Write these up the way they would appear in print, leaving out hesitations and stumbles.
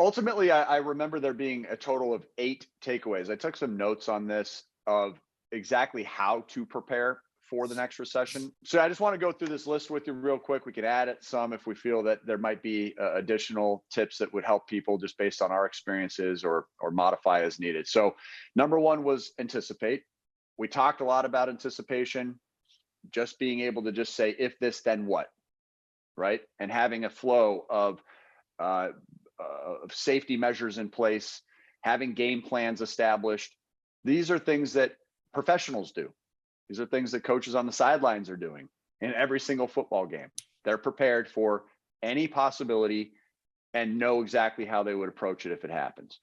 Ultimately, I remember there being a total of 8 takeaways. I took some notes on this of exactly how to prepare for the next recession. So I just want to go through this list with you real quick. We can add it some if we feel that there might be additional tips that would help people just based on our experiences or modify as needed. So number 1 was anticipate. We talked a lot about anticipation, just being able to just say, if this, then what, right? And having a flow of safety measures in place, having game plans established. These are things that professionals do. These are things that coaches on the sidelines are doing in every single football game. They're prepared for any possibility and know exactly how they would approach it if it happens.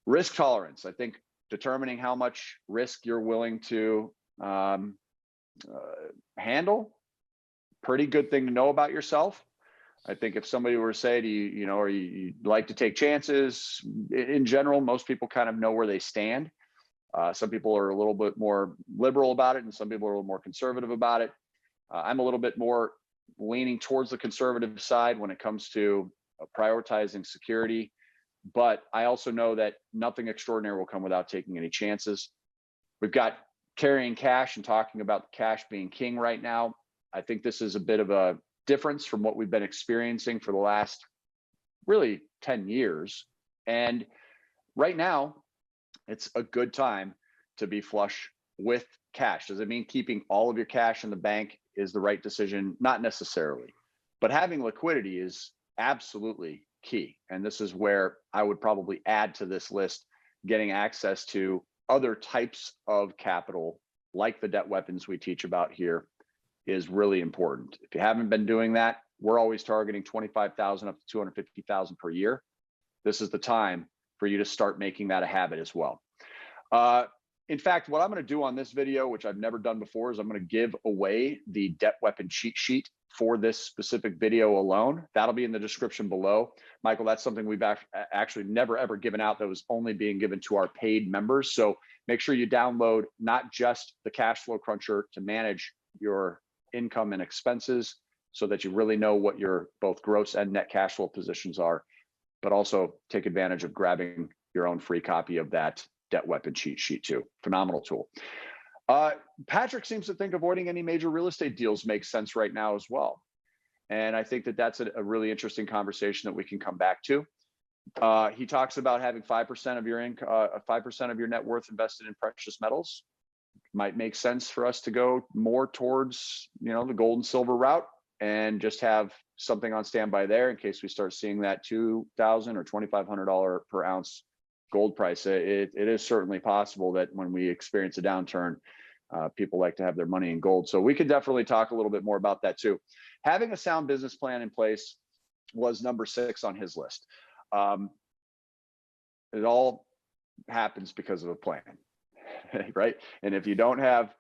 Risk tolerance. I think determining how much risk you're willing to handle, pretty good thing to know about yourself. I think if somebody were to say to you, you know, or you like to take chances, in general, most people kind of know where they stand. Some people are a little bit more liberal about it, and some people are a little more conservative about it. I'm a little bit more leaning towards the conservative side when it comes to prioritizing security. But I also know that nothing extraordinary will come without taking any chances. We've got carrying cash and talking about cash being king right now. I think this is a bit of a difference from what we've been experiencing for the last really 10 years. And right now, it's a good time to be flush with cash. Does it mean keeping all of your cash in the bank is the right decision? Not necessarily, but having liquidity is absolutely key. And this is where I would probably add to this list, getting access to other types of capital, like the debt weapons we teach about here, is really important. If you haven't been doing that, we're always targeting 25,000 up to 250,000 per year. This is the time for you to start making that a habit as well. In fact, what I'm going to do on this video, which I've never done before, is I'm going to give away the debt weapon cheat sheet for this specific video alone. That'll be in the description below. Michael, that's something we've actually never ever given out. That was only being given to our paid members. So make sure you download not just the cash flow cruncher to manage your income and expenses so that you really know what your both gross and net cash flow positions are, but also take advantage of grabbing your own free copy of that debt weapon cheat sheet too. Phenomenal tool. Patrick seems to think avoiding any major real estate deals makes sense right now as well. And I think that that's a really interesting conversation that we can come back to. He talks about having 5% of your income, 5% of your net worth invested in precious metals. Might make sense for us to go more towards, you know, the gold and silver route and just have something on standby there in case we start seeing that $2,000 or $2,500 per ounce gold price. It is certainly possible that when we experience a downturn, people like to have their money in gold. So we could definitely talk a little bit more about that too. Having a sound business plan in place was number 6 on his list. It all happens because of a plan, right? And if you don't have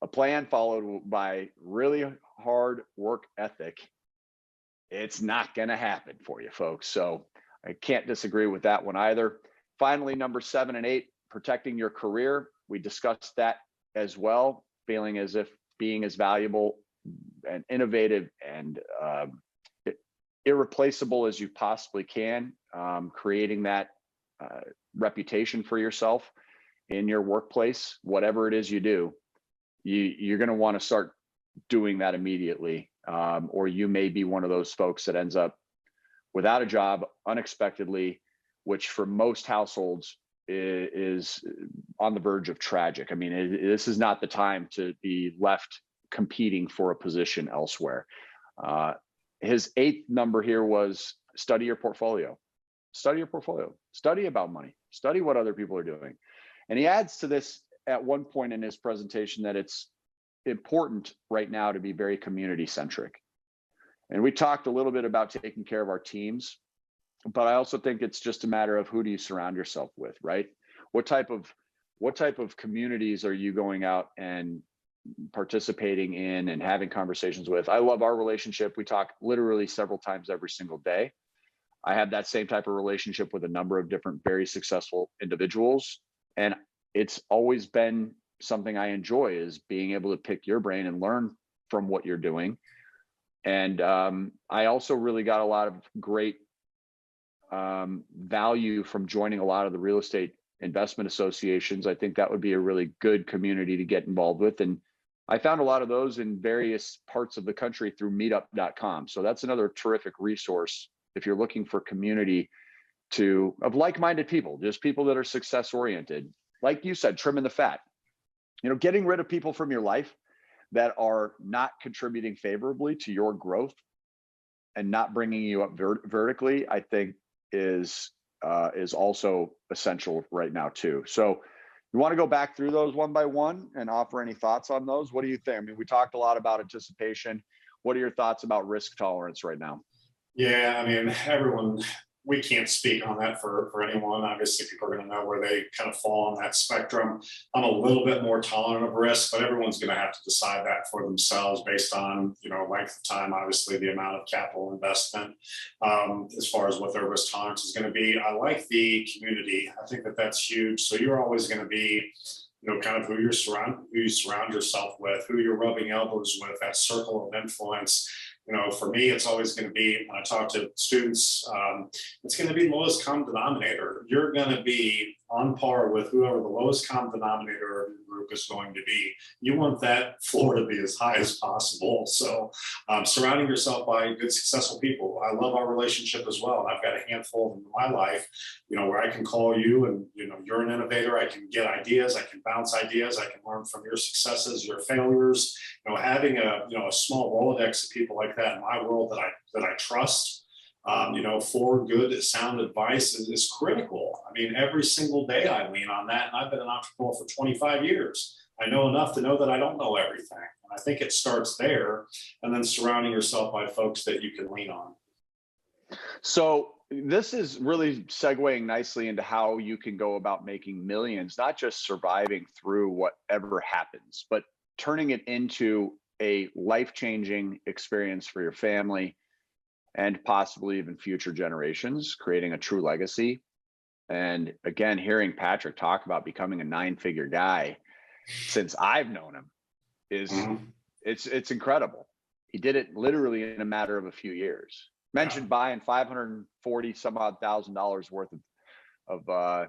a plan followed by really hard work ethic, it's not going to happen for you, folks. So I can't disagree with that one either. Finally, number 7 and 8, protecting your career. We discussed that as well, feeling as if being as valuable and innovative and irreplaceable as you possibly can, creating that reputation for yourself in your workplace, whatever it is you do, you're going to want to start doing that immediately, or you may be one of those folks that ends up without a job unexpectedly, which for most households is on the verge of tragic. I mean, this is not the time to be left competing for a position elsewhere. His 8th number here was study your portfolio. Study your portfolio. Study about money. Study what other people are doing. And he adds to this at one point in his presentation that it's important right now to be very community centric. And we talked a little bit about taking care of our teams, but I also think it's just a matter of who do you surround yourself with, right? What type of communities are you going out and participating in and having conversations with? I love our relationship. We talk literally several times every single day. I have that same type of relationship with a number of different very successful individuals. And it's always been something I enjoy, is being able to pick your brain and learn from what you're doing. And I also really got a lot of great value from joining a lot of the real estate investment associations. I think that would be a really good community to get involved with. And I found a lot of those in various parts of the country through meetup.com. So that's another terrific resource if you're looking for community of like-minded people, just people that are success oriented. Like you said, trimming the fat, getting rid of people from your life that are not contributing favorably to your growth and not bringing you up vertically, I think is also essential right now too. So you want to go back through those one by one and offer any thoughts on those? What do you think? I mean, we talked a lot about anticipation. What are your thoughts about risk tolerance right now? Yeah, I mean, we can't speak on that for anyone. Obviously, people are going to know where they kind of fall on that spectrum. I'm a little bit more tolerant of risk, but everyone's going to have to decide that for themselves based on, length of time, obviously the amount of capital investment, as far as what their risk tolerance is going to be. I like the community. I think that that's huge. So you're always going to be, kind of who you surround yourself with, who you're rubbing elbows with, that circle of influence. For me, it's always going to be, when I talk to students, it's going to be lowest common denominator. You're going to be on par with whoever the lowest common denominator of your group is going to be. You want that floor to be as high as possible. So surrounding yourself by good, successful people. I love our relationship as well. I've got a handful of them in my life, where I can call you and, you're an innovator. I can get ideas. I can bounce ideas. I can learn from your successes, your failures. Having a small Rolodex of people like that in my world that I trust, for good, sound advice is critical. I mean, every single day I lean on that, and I've been an entrepreneur for 25 years. I know enough to know that I don't know everything. And I think it starts there, and then surrounding yourself by folks that you can lean on. So this is really segueing nicely into how you can go about making millions, not just surviving through whatever happens, but turning it into a life-changing experience for your family and possibly even future generations, creating a true legacy. And again, hearing Patrick talk about becoming a 9-figure guy since I've known him is it's incredible. He did it literally in a matter of a few years. Mentioned buying $540 some odd $1,000 worth of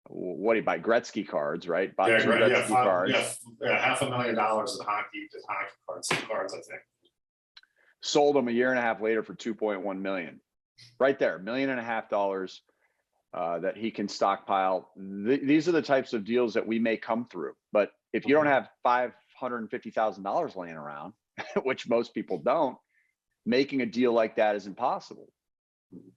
what do you buy? Gretzky cards, right? Bought two Gretzky cards. Yeah, $500,000 in hockey cards, I think. Sold them a year and a half later for 2.1 million. Right there, $1.5 million that he can stockpile. These are the types of deals that we may come through. But if you don't have $550,000 laying around, which most people don't, making a deal like that is impossible.